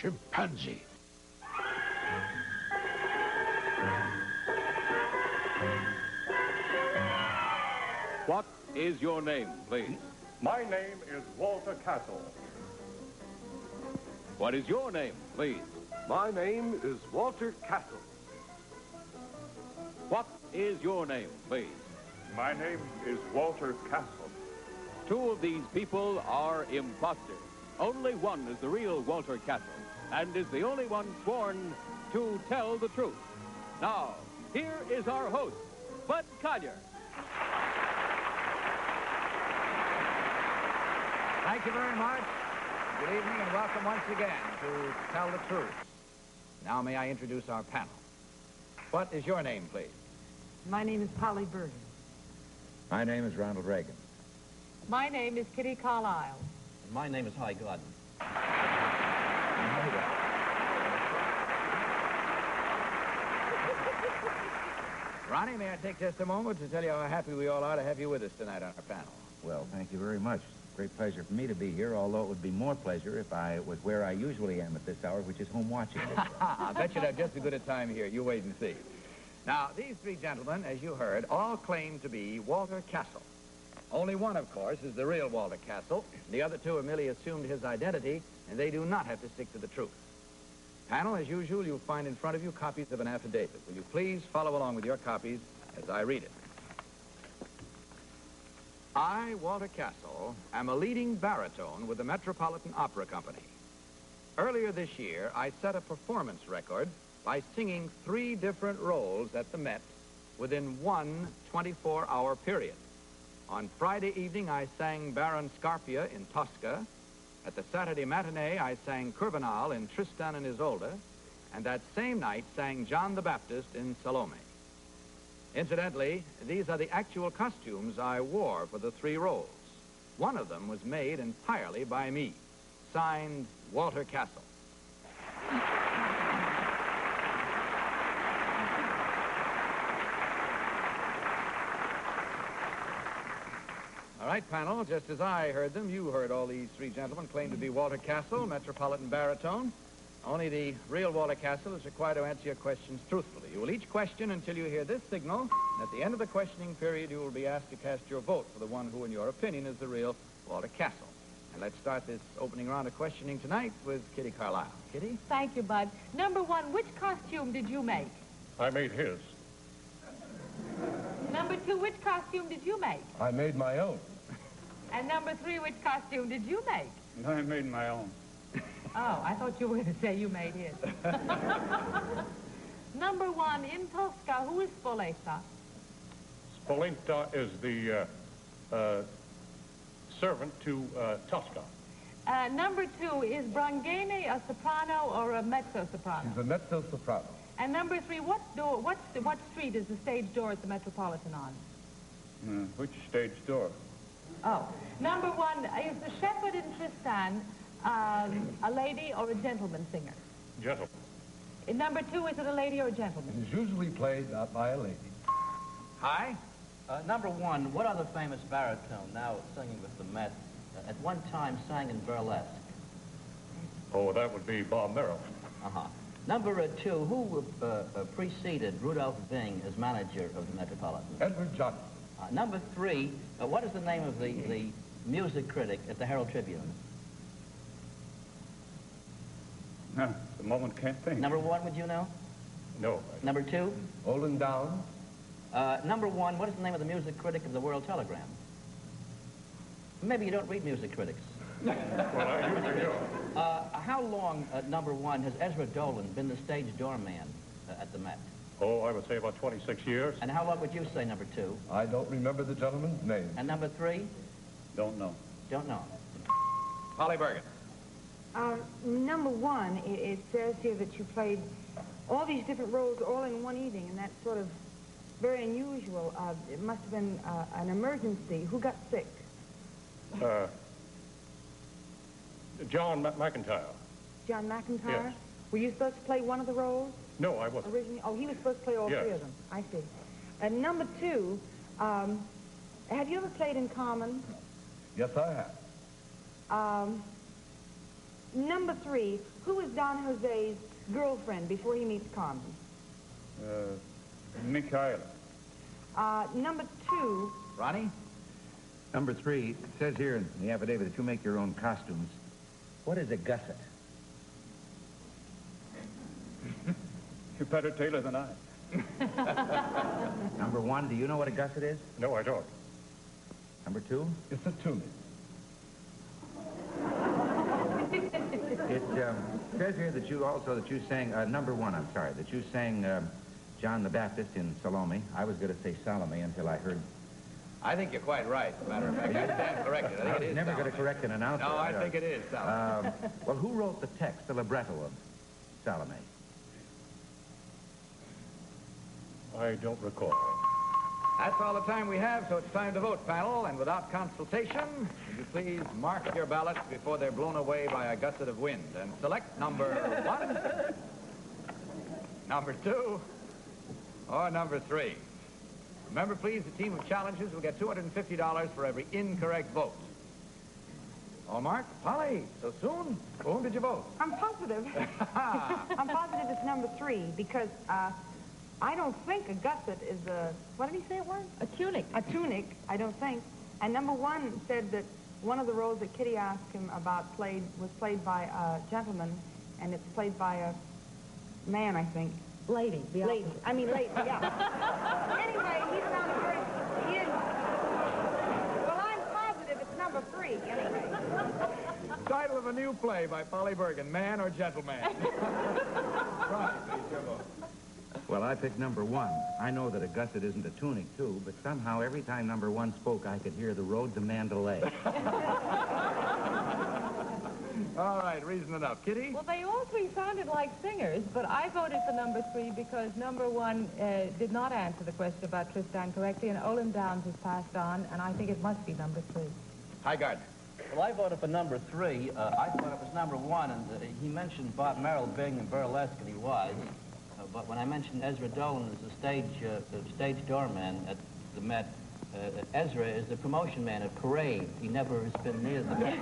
chimpanzee. What is your name, please? My name is Walter Castle. What is your name, please? My name is Walter Castle. What is your name, please? My name is Walter Castle. Two of these people are imposters. Only one is the real Walter Castle, and is the only one sworn to tell the truth. Now, here is our host, Bud Collier. Thank you very much. Good evening and welcome once again to Tell the Truth. Now may I introduce our panel. What is your name, please? My name is Polly Bergen. My name is Ronald Reagan. My name is Kitty Carlisle. My name is Hy Gladden. Ronnie, may I take just a moment to tell you how happy we all are to have you with us tonight on our panel? Well, thank you very much. Great pleasure for me to be here, although it would be more pleasure if I was where I usually am at this hour, which is home watching. I bet you'd have just as good a time here. You wait and see. Now, these three gentlemen, as you heard, all claim to be Walter Castle. Only one, of course, is the real Walter Castle. The other two have merely assumed his identity, and they do not have to stick to the truth. Panel, as usual, you'll find in front of you copies of an affidavit. Will you please follow along with your copies as I read it? I, Walter Castle, am a leading baritone with the Metropolitan Opera Company. Earlier this year, I set a performance record by singing 3 different roles at the Met within one 24-hour period. On Friday evening, I sang Baron Scarpia in Tosca. At the Saturday matinee, I sang Kurvenal in Tristan and Isolde. And that same night, sang John the Baptist in Salome. Incidentally, these are the actual costumes I wore for the 3 roles. One of them was made entirely by me. Signed, Walter Castle. All right, panel, just as I heard them, you heard all these 3 gentlemen claim to be Walter Castle, Metropolitan baritone. Only the real Walter Castle is required to answer your questions truthfully. You will each question until you hear this signal, and at the end of the questioning period, you will be asked to cast your vote for the one who, in your opinion, is the real Walter Castle. And let's start this opening round of questioning tonight with Kitty Carlisle. Kitty? Thank you, Bud. Number 1, which costume did you make? I made his. Number 2, which costume did you make? I made my own. And number 3, which costume did you make? I made my own. Oh, I thought you were going to say you made his. Number 1, in Tosca, who is Spoletta? Spolenta is the servant to Tosca. Number 2, is Brangene a soprano or a mezzo-soprano? She's a mezzo-soprano. And number 3, what street is the stage door at the Metropolitan on? Which stage door? Oh. Number 1, is the shepherd in Tristan a lady or a gentleman singer? Gentleman. And number 2, is it a lady or a gentleman? It is usually played by a lady. Hi. Number 1, what other famous baritone, now singing with the Met, at one time sang in burlesque? Oh, that would be Bob Merrill. Uh-huh. Number 2, who preceded Rudolph Bing as manager of the Metropolitan? Edward Johnson. Number 3, what is the name of the music critic at the Herald Tribune? No, the moment can't think. Number 1, would you know? No. Number 2? Olin Down. Number 1, what is the name of the music critic of the World Telegram? Maybe you don't read music critics. Well, I usually do. How long, number 1, has Ezra Dolan been the stage doorman at the Met? Oh, I would say about 26 years. And how long would you say, number 2? I don't remember the gentleman's name. And number 3? Don't know. Don't know. Polly Bergen. Number 1, it says here that you played all these different roles all in one evening, and that's sort of very unusual. It must have been an emergency. Who got sick? John McIntyre. John McIntyre? Yes. Were you supposed to play one of the roles? No, I wasn't. Originally? Oh, he was supposed to play all Yes. 3 of them. I see. And number 2, have you ever played in Carmen? Yes, I have. Number 3, who is Don Jose's girlfriend before he meets Carmen? Michaela. Number 2, Ronnie? Number 3, it says here in the affidavit that you make your own costumes. What is a gusset? You're better tailor than I. Number 1, do you know what a gusset is? No, I don't. Number 2? It's a tunic. It says here that you sang, number 1, I'm sorry, that you sang John the Baptist in Salome. I was going to say Salome until I heard... I think you're quite right, as a matter of fact. I stand corrected. I think it is never going to Salome. correct an announcer. No, I think it is Salome. Well, who wrote the text, the libretto of Salome? I don't recall. That's all the time we have, so it's time to vote, panel. And without consultation, would you please mark your ballots before they're blown away by a gusset of wind and select number 1, number 2, or number 3. Remember, please, the team of challengers will get $250 for every incorrect vote. All marked? Polly, so soon? For whom did you vote? I'm positive. I'm positive it's number 3 because I don't think a gusset is a, what did he say it was? A tunic. A tunic, I don't think. And number 1 said that one of the roles that Kitty asked him about was played by a gentleman, and it's played by a man, I think. Lady. Lady. I mean, lady, yeah. Anyway, he sounded very... He didn't... Well, I'm positive it's number 3, anyway. Title of a new play by Polly Bergen, Man or Gentleman? Right, please, your vote. Well, I picked number 1. I know that a gusset isn't a tunic, too, but somehow every time number 1 spoke, I could hear the road to Mandalay. All right, reason enough. Kitty? Well, they all 3 sounded like singers, but I voted for number 3 because number 1 did not answer the question about Tristan correctly, and Olin Downs has passed on, and I think it must be number 3. Hi, Gardner. Well, I voted for number 3. I thought it was number 1, and he mentioned Bob Merrill being in burlesque, and he was. But when I mentioned Ezra Dolan as the stage doorman at the Met, Ezra is the promotion man at Parade. He never has been near the Met.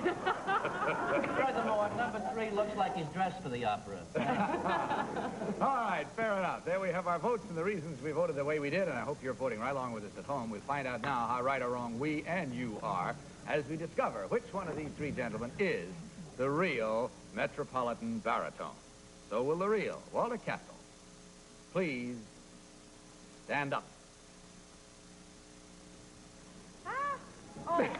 Furthermore, number 3 looks like he's dressed for the opera. All right, fair enough. There we have our votes and the reasons we voted the way we did, and I hope you're voting right along with us at home. We'll find out now how right or wrong we and you are as we discover which one of these 3 gentlemen is the real Metropolitan baritone. So will the real Walter Castle. Please stand up. Oh. Thank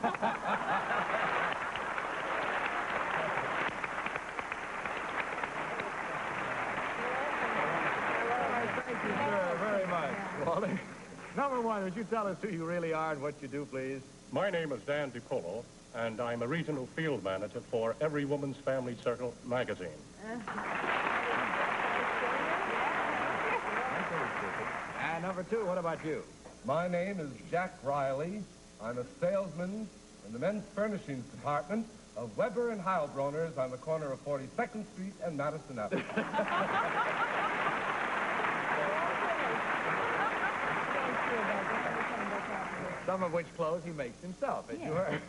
you, sir, very much, Walter. Number 1, would you tell us who you really are and what you do, please? My name is Dan DiPolo, and I'm a regional field manager for Every Woman's Family Circle magazine. And number 2, what about you? My name is Jack Riley. I'm a salesman in the men's furnishings department of Weber and Heilbronner's on the corner of 42nd Street and Madison Avenue. Some of which clothes he makes himself, as you heard.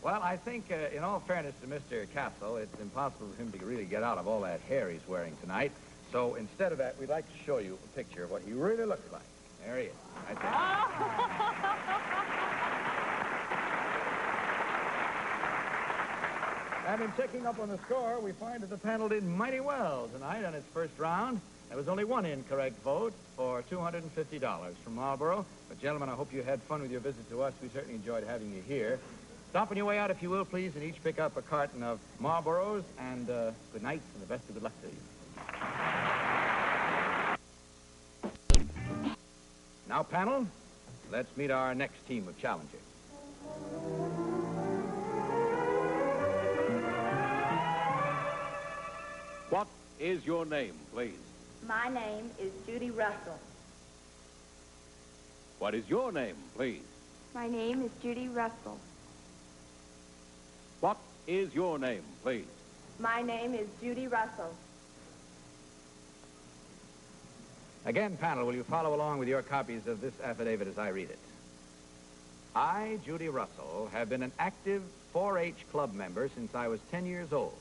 Well, I think, in all fairness to Mr. Castle, it's impossible for him to really get out of all that hair he's wearing tonight. So instead of that, we'd like to show you a picture of what he really looks like. There he is, right there. And in checking up on the score, we find that the panel did mighty well tonight on its first round. There was only 1 incorrect vote for $250 from Marlboro. But, gentlemen, I hope you had fun with your visit to us. We certainly enjoyed having you here. Stop on your way out, if you will, please, and each pick up a carton of Marlboros. And good night and the best of good luck to you. Now, panel, let's meet our next team of challengers. What is your name, please? My name is Judy Russell. What is your name, please? My name is Judy Russell. What is your name, please? My name is Judy Russell. Again, panel, will you follow along with your copies of this affidavit as I read it? I, Judy Russell, have been an active 4-H club member since I was 10 years old.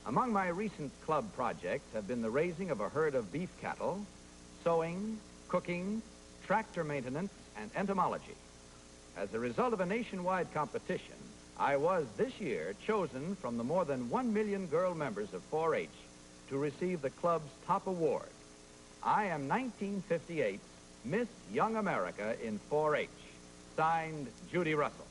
Among my recent club projects have been the raising of a herd of beef cattle, sewing, cooking, tractor maintenance, and entomology. As a result of a nationwide competition, I was this year chosen from the more than 1 million girl members of 4-H to receive the club's top award. I am 1958's Miss Young America in 4-H. Signed, Judy Russell.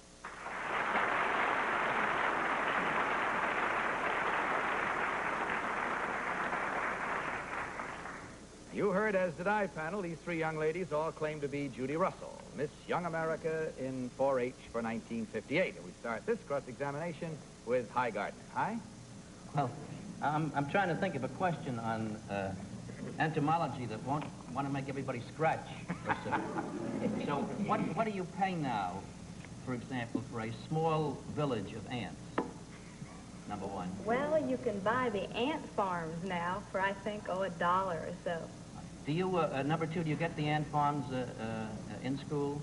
You heard, as did I, panel, these three young ladies all claim to be Judy Russell, Miss Young America in 4-H for 1958. And we start this cross-examination with Hi Gardner. Hi? Well, I'm trying to think of a question on entomology that won't want to make everybody scratch. So what do you pay now, for example, for a small village of ants? Number one. Well, you can buy the ant farms now for, I think, $1 or so. Do you, number two, do you get the ant farms in school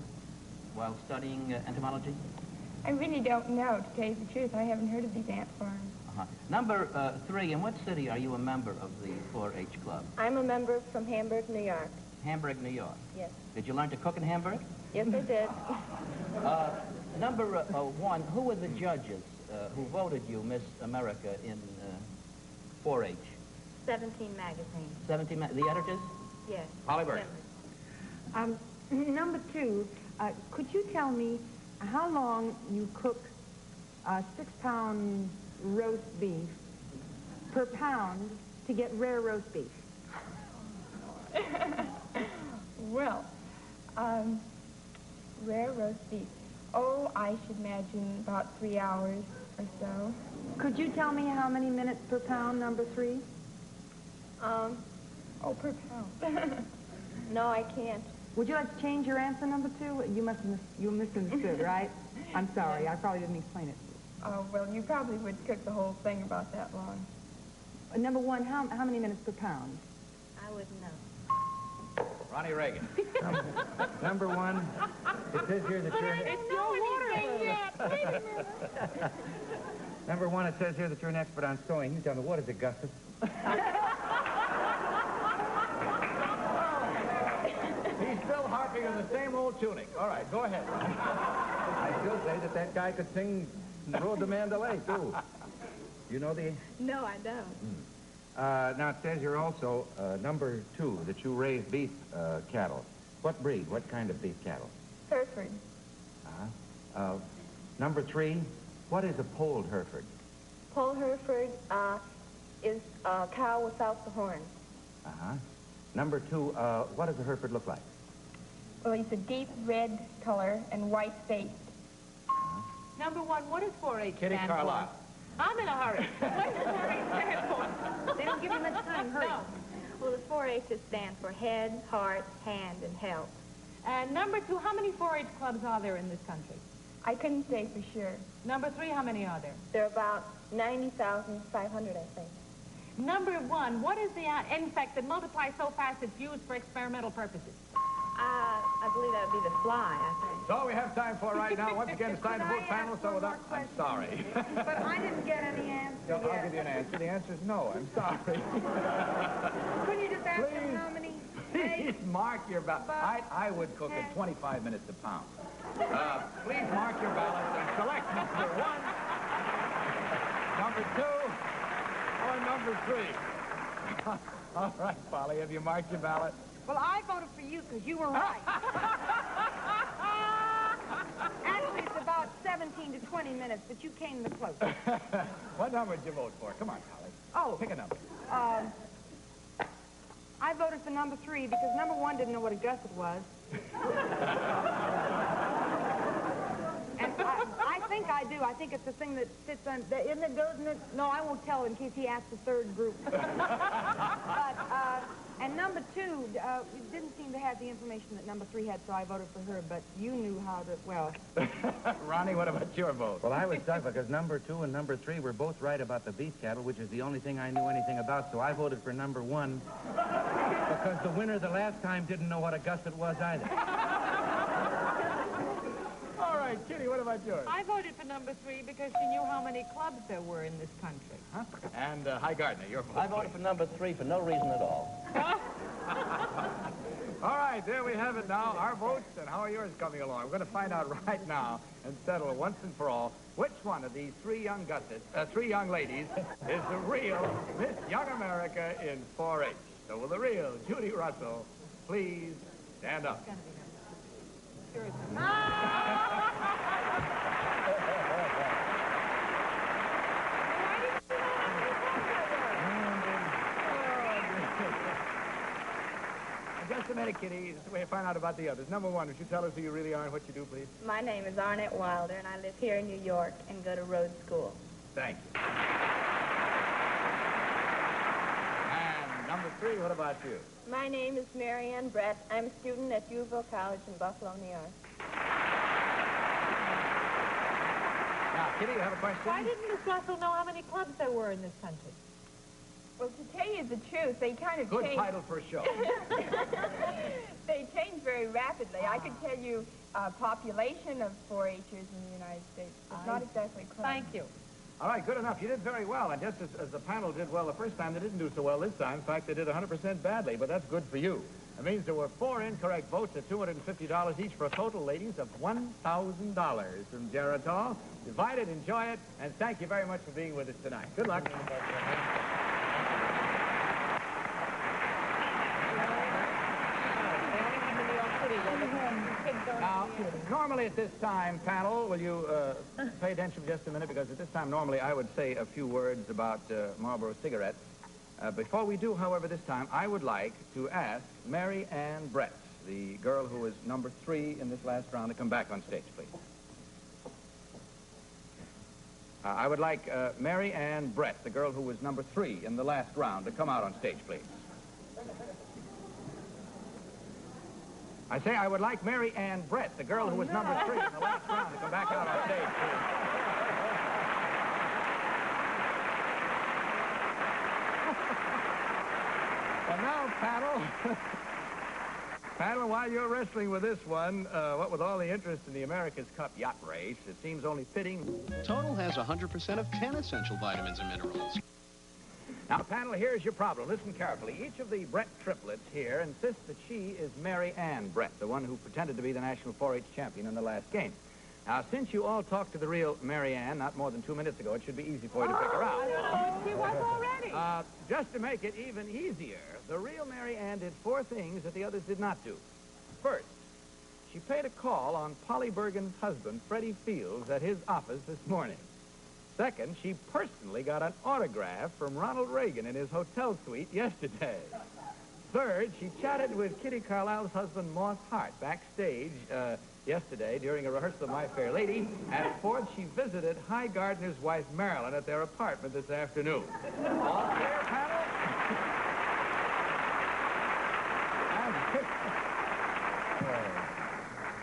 while studying entomology? I really don't know, to tell you the truth. I haven't heard of these ant farms. Number three, in what city are you a member of the 4-H club? I'm a member from Hamburg, New York. Hamburg, New York. Yes. Did you learn to cook in Hamburg? Yes, I did. Number one, who were the judges who voted you Miss America in 4-H? 17 magazines. 17, the editors? Yes. Holly Burke. Number two, could you tell me how long you cook 6-pound roast beef per pound to get rare roast beef? Well, rare roast beef. Oh, I should imagine about 3 hours or so. Could you tell me how many minutes per pound, number three? Oh, per pound. No, I can't. Would you like to change your answer, number two? You must have you misunderstood, right? I'm sorry, I probably didn't explain it. Oh, well, you probably would cook the whole thing about that long. Number one, how many minutes per pound? I wouldn't know. Ronnie Reagan. Number one, it says here that you're... It's your water yet. Wait a minute. Number one, it says here that you're an expert on sewing. You tell me, what is it, Gustus? He's still harping on the same old tunic. All right, go ahead. I still say that guy could sing Road to Mandalay, too. You know the... No, I don't. Now, it says here also, number two, that you raise beef cattle. What breed? What kind of beef cattle? Hereford. Number three, what is a polled Hereford? Poll Hereford is a cow without the horns. Number two, what does a Hereford look like? Well, he's a deep red color and white face. Number one, what is 4-H Kitty stand Carlisle. for? I'm in a hurry. What does 4-H stand for? They don't give you much time, hurry. No. Well, the 4-H's stand for head, heart, hand, and health. And number two, how many 4-H clubs are there in this country? I couldn't say for sure. Number three, how many are there? There are about 90,500, I think. Number one, what is the insect that multiplies so fast it's used for experimental purposes? I believe that would be the fly, I think. That's all we have time for right now. Once again, it's time to vote, panel, so without... I'm sorry. But I didn't get any answer No, I'll yet. give you an answer. The answer is no. I'm sorry. Couldn't you just ask them how many? Please mark your ballot. I would cook at 25 minutes a pound. Please mark your ballot and select number one, number two, or number three. All right, Polly, have you marked your ballot? Well, I voted for you because you were right. Actually, it's about 17 to 20 minutes, but you came the closest. What number did you vote for? Come on, Polly. Oh. Pick a number. I voted for number three because number one didn't know what a gusset was. And I think I do. I think it's the thing that sits on... Isn't it, doesn't it? No, I won't tell in case he asks the third group. And number two didn't seem to have the information that number three had, so I voted for her. But you knew how to... Well... Ronnie, what about your vote? Well, I was stuck because number two and number three were both right about the beef cattle, which is the only thing I knew anything about, so I voted for number one because the winner the last time didn't know what a gusset was either. All right. right, Kitty, what about yours? I voted for number 3 because she knew how many clubs there were in this country. Huh? And Hi Gardner, your vote. I voted for number 3 for no reason at all. All right, there we have it now, our votes, and how are yours coming along? We're going to find out right now and settle once and for all which one of these three young ladies is the real Miss Young America in 4-H. So will the real Judy Russell please stand up? Sure it's Just a minute, Kitty. This is the way to find out about the others. Number 1, would you tell us who you really are and what you do, please? My name is Arnett Wilder, and I live here in New York and go to Rhodes School. Thank you. And number 3, what about you? My name is Marianne Brett. I'm a student at Uville College in Buffalo, New York. Now, Kitty, you have a question? Why didn't Miss Russell know how many clubs there were in this country? Well, to tell you the truth, they kind of Good change. title for a show. They change very rapidly. I could tell you population of 4-Hers in the United States. It's not exactly close. Thank you. All right, good enough. You did very well. And just as the panel did well the first time, they didn't do so well this time. In fact, they did 100% badly, but that's good for you. It means there were 4 incorrect votes at $250 each for a total, ladies, of $1,000 from Geritol. Divide it, enjoy it, and thank you very much for being with us tonight. Good luck. Now, normally at this time, panel, will you pay attention for just a minute? Because at this time, normally, I would say a few words about Marlboro cigarettes. Before we do, however, this time, I would like to ask Mary Ann Brett, the girl who was number 3 in this last round, to come back on stage, please. I would like Mary Ann Brett, the girl who was number 3 in the last round, to come out on stage, please. I say I would like Mary Ann Brett, the girl who was number 3 in the last round, to come back out on stage, please. And now, panel, while you're wrestling with this one, what with all the interest in the America's Cup yacht race, it seems only fitting. Total has 100% of 10 essential vitamins and minerals. Now, panel, here's your problem. Listen carefully. Each of the Brett triplets here insists that she is Mary Ann Brett, the one who pretended to be the national 4-H champion in the last game. Now, since you all talked to the real Mary Ann not more than 2 minutes ago, it should be easy for you to pick her out. She was already. Just to make it even easier, the real Mary Ann did 4 things that the others did not do. First, she paid a call on Polly Bergen's husband, Freddie Fields, at his office this morning. Second, she personally got an autograph from Ronald Reagan in his hotel suite yesterday. Third, she chatted with Kitty Carlisle's husband, Moss Hart, backstage yesterday during a rehearsal of My Fair Lady. And fourth, she visited Hi Gardner's wife, Marilyn, at their apartment this afternoon. All clear, panel?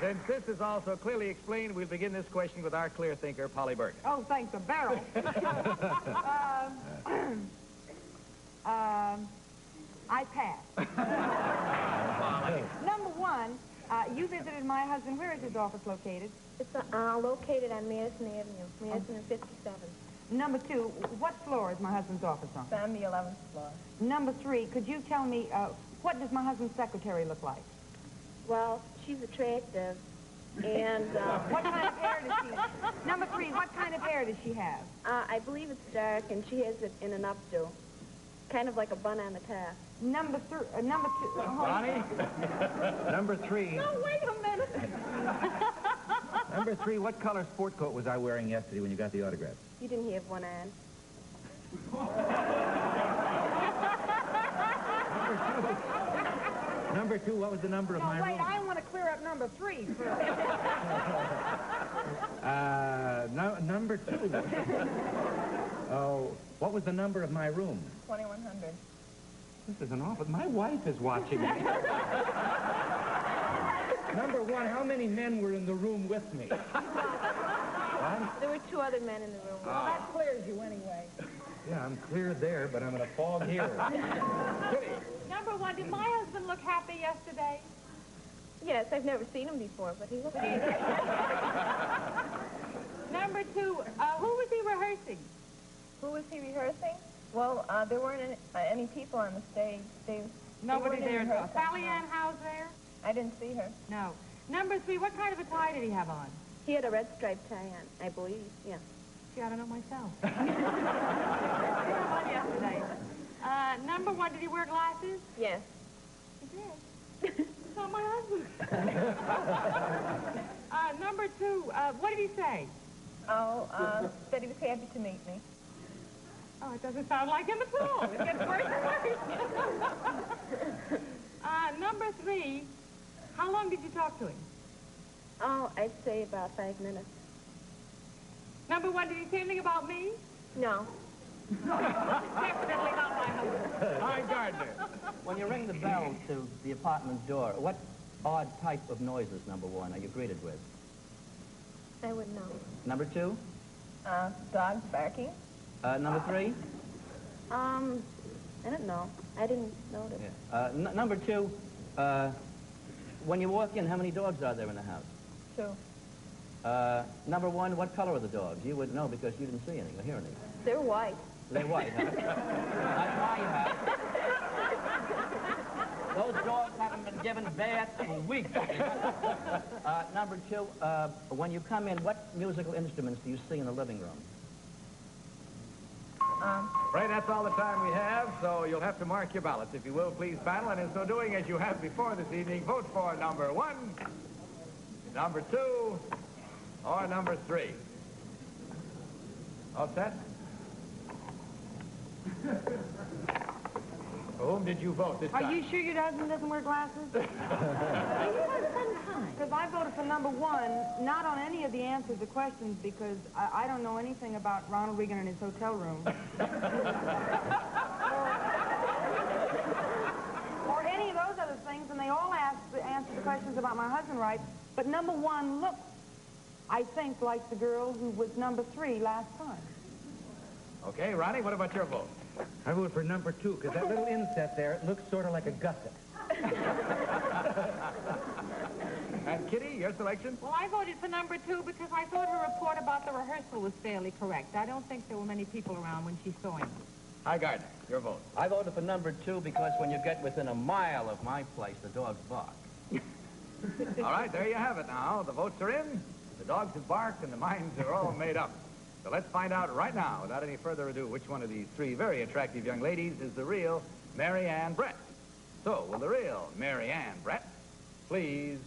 Since this is also clearly explained, we'll begin this question with our clear thinker, Polly Bergen. Oh, thanks a barrel. I pass. Number 1, you visited my husband. Where is his office located? It's located on Madison Avenue, Madison and 57. Number 2, what floor is my husband's office on? It's on the 11th floor. Number 3, could you tell me, what does my husband's secretary look like? Well, she's attractive, and... What kind of hair does she have? Number 3, what kind of hair does she have? I believe it's dark, and she has it in an updo. Kind of like a bun on the top. Number 2... Bonnie? Number 3. No, wait a minute. Number 3, what color sport coat was I wearing yesterday when you got the autograph? You didn't have one on. Number 2, what was the number of my room? Wait, I want to clear up number 3 first. Number 2. Oh, what was the number of my room? 2100. This is an awful... My wife is watching me. Number 1, how many men were in the room with me? What? There were 2 other men in the room. Well, that clears you anyway. Yeah, I'm clear there, but I'm in a fog here. Number 1, did my husband look happy yesterday? Yes, I've never seen him before, but he looks Number 2, who was he rehearsing? Who was he rehearsing? Well, there weren't any people on the stage. Nobody weren't in there. rehearsal, Sally no. Ann Howe's there? I didn't see her. No. Number 3, what kind of a tie did he have on? He had a red striped tie on, I believe, yeah. Gee, I don't know myself. I had one yesterday. Number 1, did he wear glasses? Yes. He did. It's not my husband. Number 2, what did he say? Oh, said he was happy to meet me. Oh, it doesn't sound like him at all. It gets worse and worse. Number 3, how long did you talk to him? Oh, I'd say about 5 minutes. Number 1, did he say anything about me? No. Definitely not my husband. Hi, Gardner. When you ring the bell to the apartment door, what odd type of noises, number 1, are you greeted with? I wouldn't know. Number 2? Dogs barking. Number 3? I don't know. I didn't notice. Yeah. Number 2, when you walk in, how many dogs are there in the house? 2. Number 1, what color are the dogs? You would know because you didn't see any or hear any. They're white. They're white, huh? Like my house. Those dogs haven't been given baths in weeks. Number 2, when you come in, what musical instruments do you see in the living room? Right, that's all the time we have, so you'll have to mark your ballots, if you will, please, panel. And in so doing, as you have before this evening, vote for number 1, number 2, or number 3. All set? For whom did you vote this time? Are you sure your husband doesn't wear glasses? Because I voted for number 1, not on any of the answers to questions, because I don't know anything about Ronald Reagan and his hotel room. or any of those other things, and they all answered questions about my husband right. But number 1 looked, I think, like the girl who was number 3 last time. Okay, Ronnie, what about your vote? I vote for number 2, because that little inset there, it looks sort of like a gusset. And Kitty, your selection? Well, I voted for number 2 because I thought her report about the rehearsal was fairly correct. I don't think there were many people around when she saw him. Hi, Gardner, your vote. I voted for number 2 because when you get within a mile of my place, the dogs bark. All right, there you have it now. The votes are in, the dogs have barked, and the minds are all made up. So let's find out right now, without any further ado, which one of these 3 very attractive young ladies is the real Mary Ann Brett. So, will the real Mary Ann Brett please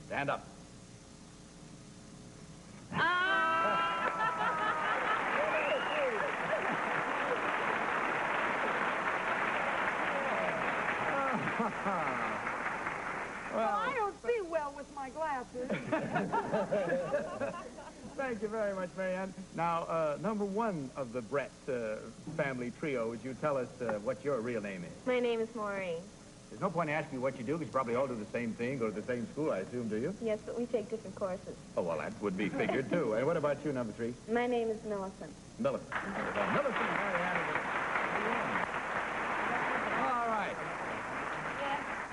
stand up? Well, I don't see well with my glasses. Thank you very much, Mary Ann. Now, number 1 of the Brett family trio, would you tell us what your real name is? My name is Maureen. There's no point in asking you what you do, because you probably all do the same thing, go to the same school, I assume, do you? Yes, but we take different courses. Oh, well, that would be figured, too. And what about you, number 3? My name is Millicent. Millicent. Millicent, Mary Ann. All right.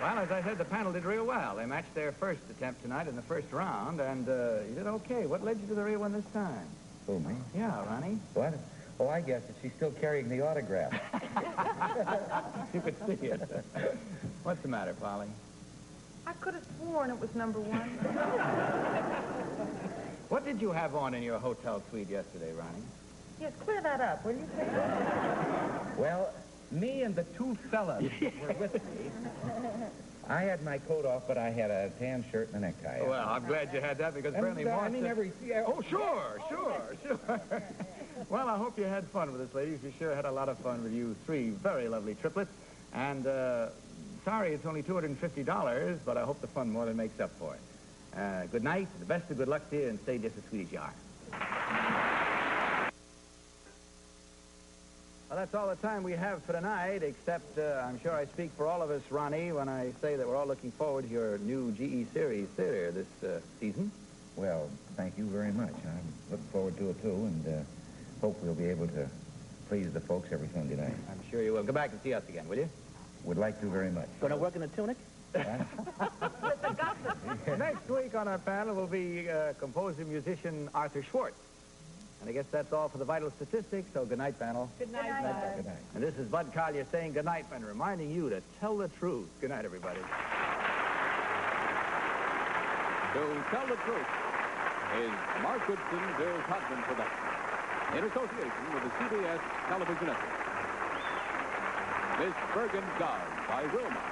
Well, as I said, the panel did real well. They matched their first attempt tonight in the first round, and you did okay. What led you to the real one this time? Oh, me? Yeah, Ronnie. What? Oh, I guess that she's still carrying the autograph. You could see it. What's the matter, Polly? I could have sworn it was number 1. What did you have on in your hotel suite yesterday, Ronnie? Yes, clear that up, will you, please? Well, me and the 2 fellas were with me. I had my coat off, but I had a tan shirt and a necktie. Well, I'm glad you had that, because apparently I mean, Oh, sure. Well, I hope you had fun with us, ladies. We sure had a lot of fun with you 3 very lovely triplets. And, sorry it's only $250, but I hope the fun more than makes up for it. Good night, the best of good luck to you, and stay just as sweet as you are. Well, that's all the time we have for tonight, except I'm sure I speak for all of us, Ronnie, when I say that we're all looking forward to your new GE Series theater this season. Well, thank you very much. I'm looking forward to it, too, and hope we'll be able to please the folks every Sunday night. I'm sure you will. Go back and see us again, will you? Would like to very much. Going to work in a tunic? Next week on our panel will be composer-musician Arthur Schwartz. And I guess that's all for the vital statistics, so good night, panel. Good night. Good night. And this is Bud Collier saying good night and reminding you to tell the truth. Good night, everybody. To Tell the Truth is Mark Goodson, Bill Todman production, in association with the CBS Television Network. Miss Bergen's Guard by Wilma.